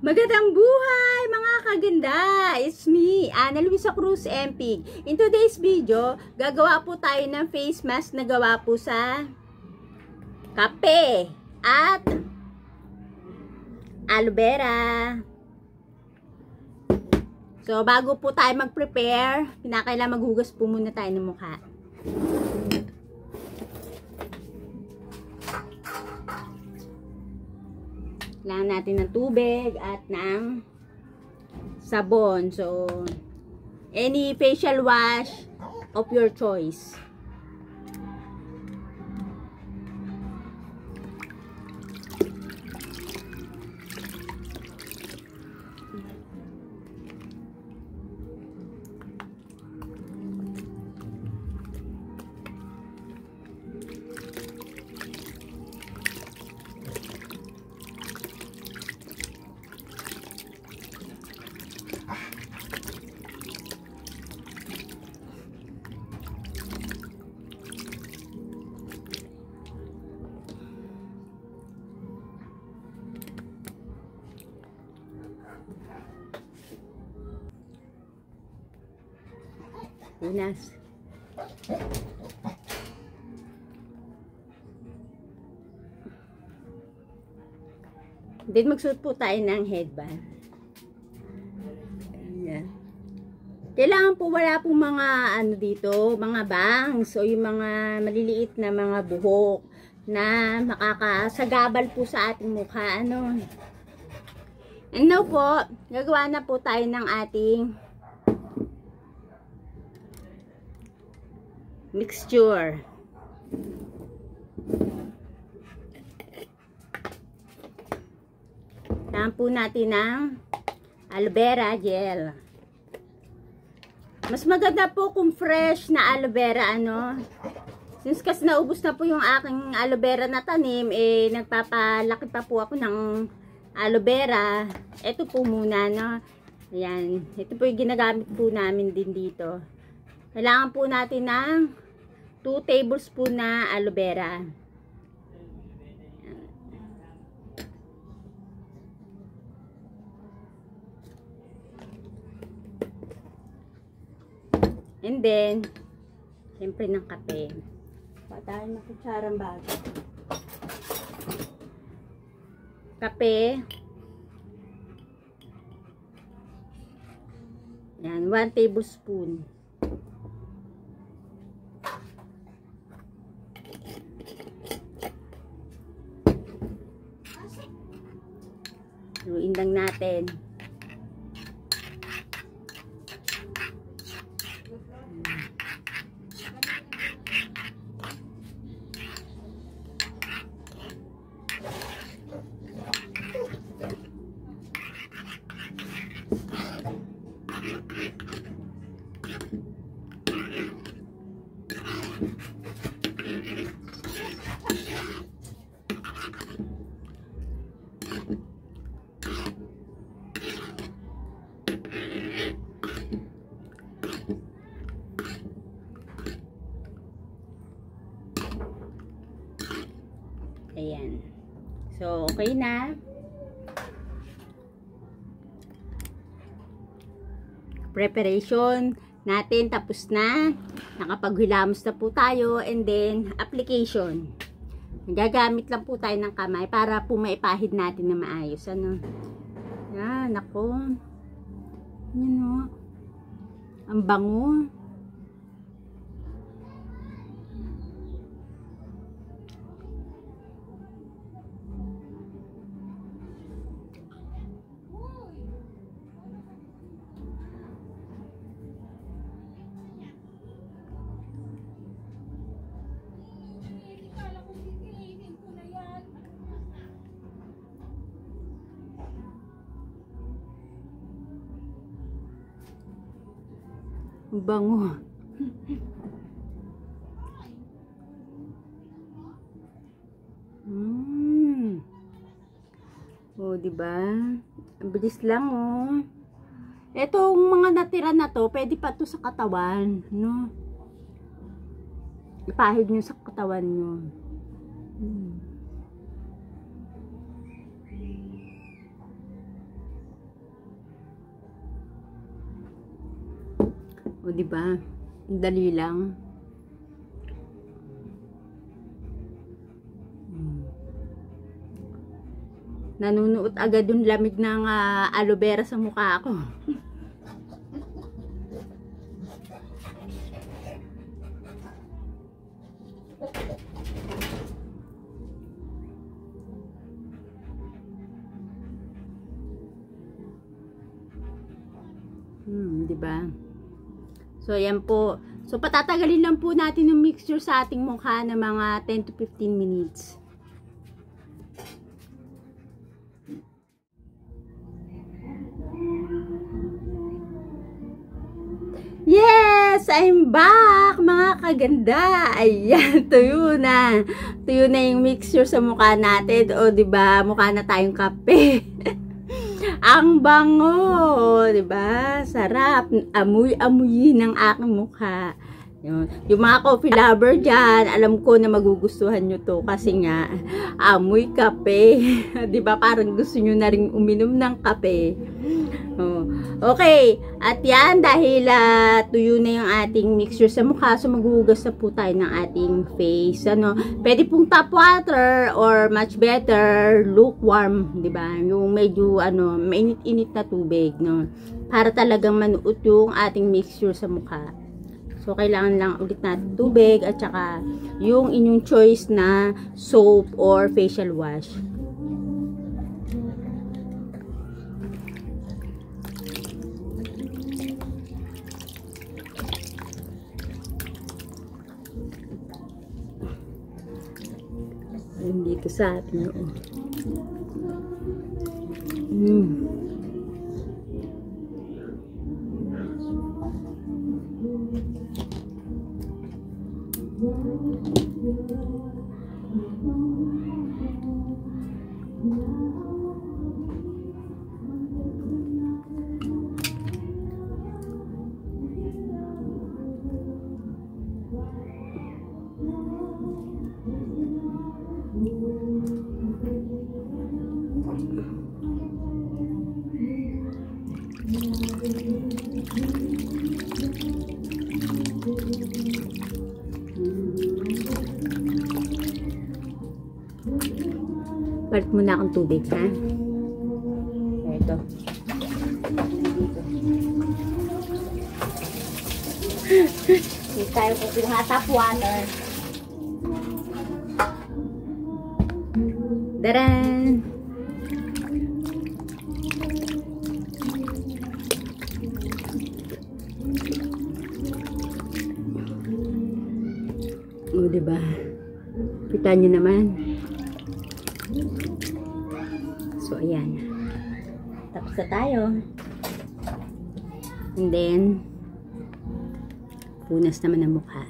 Magandang buhay mga kaganda! It's me, Ana Luisa Cruz Empig. In today's video, gagawa po tayo ng face mask na gawa po sa kape at aloe vera. So, bago po tayo mag-prepare, kinakailangan maghugas po muna tayo ng mukha. Kailangan natin ng tubig at ng sabon. So, any facial wash of your choice. Unas. Then magsuot po tayo ng headband. Ayan. Kailangan po wala pong mga ano dito, mga bangs o yung mga maliliit na mga buhok na makakasagabal po sa ating mukha. Ano? And now po, gagawa na po tayo ng ating mixture. Kailangan po natin ng aloe vera gel. Mas maganda po kung fresh na aloe vera, ano. Since kasi naubos na po yung aking aloe vera na tanim, eh nagpapalaki pa po ako ng aloe vera. Ito po muna, no. Ayan. Ito po yung ginagamit po namin din dito. Kailangan po natin ng 2 tablespoon na aloe vera. And then, siyempre ng kape. Patayin na kutsarang bago. Kape. Yan, 1 tablespoon. Haluin lang natin. Ayan. So, okay na. Preparation natin tapos na. Nakapaghilamos na po tayo. And then, application. Gagamit lang po tayo ng kamay para po maipahid natin na maayos. Ano? Yan, ako. Yan o. Ang bango. Bango. Oh, di ba? Ang bilis lang, oh. Etong mga natira na to, pwede pa to sa katawan, no? Ipahid nyo sa katawan nyo. O, diba? Dali lang. Nanunuot agad yung lamig ng aloe vera sa mukha ko. Diba? So, ayan po. So, patatagalin lang po natin yung mixture sa ating mukha na mga 10 to 15 minutes. Yes! I'm back! Mga kaganda! Ayan, tuyo na. Tuyo na yung mixture sa mukha natin. O, diba? Mukha na tayong kape. Ang bango! Diba? Sarap. Amoy-amoyin ng aking mukha. Yung mga coffee lover dyan, alam ko na magugustuhan nyo to kasi nga, amoy kape. Diba? Parang gusto nyo na rin uminom ng kape. Okay, at yan dahil tuyo na yung ating mixture sa mukha, so maghuhugas na po tayo ng ating face. Pwede pong tap water or much better lukewarm, di ba? Yung medyo mainit-init na tubig, no? Para talagang manuot yung ating mixture sa mukha. So kailangan lang ulit natin tubig at saka yung inyong choice na soap or facial wash. Dito sa atin yun. Palit muna akong tubig, ha? Ito. Hindi tayo kasi nga tap water. Daran! O, diba? Kita nyo naman. So, ayan. Tapos na tayo. And then, punas naman ang mukha.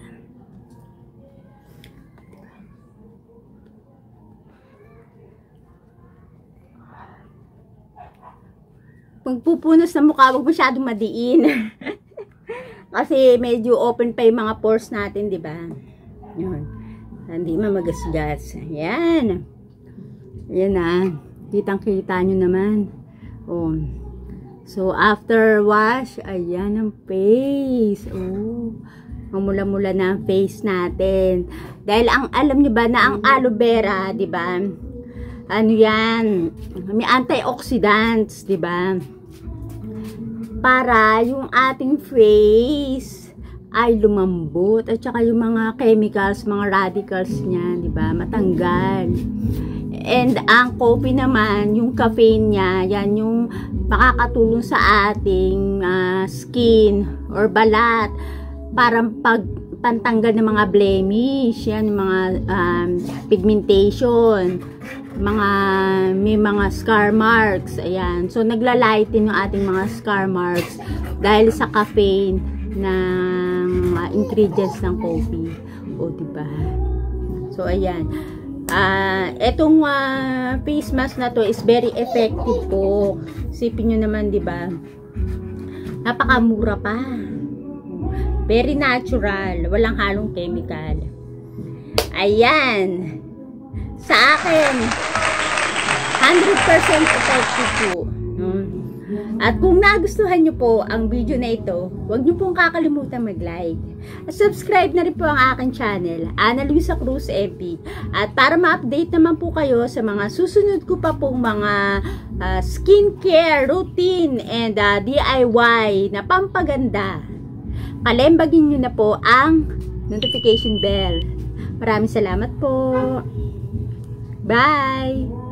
Pagpupunas ng mukha, huwag masyadong madiin. Kasi medyo open pa yung mga pores natin, di ba? Yun. Hindi mamagasgas. Ayan. Ayan na. Kitang-kita nyo naman. Oh. So, after wash, ayan ang face. Oh. Mamula-mula na ang face natin. Dahil alam nyo ba na ang aloe vera, di ba? Ano yan? May antioxidants, di ba? Para yung ating face ay lumambot at saka yung mga chemicals, mga radicals niya, di ba? Matanggal. And ang coffee naman, yung caffeine niya, yan yung makakatulong sa ating skin or balat para pantanggal ng mga blemish, yan yung mga pigmentation, may mga scar marks, ayan. So naglalighten yung ating mga scar marks dahil sa caffeine ng ingredients ng coffee. O, diba? So ayan. Etong face mask na to is very effective po. Isipin nyo naman, diba? Napakamura pa. Very natural. Walang halong chemical. Ayan. Sa akin, 100% effective po. At kung nagustuhan nyo po ang video na ito, huwag nyo pong kakalimutan mag-like. At subscribe na rin po ang aking channel, Ana Luisa Cruz MP. At para ma-update naman po kayo sa mga susunod ko pa pong mga skincare routine and DIY na pampaganda, palembagin nyo na po ang notification bell. Maraming salamat po. Bye!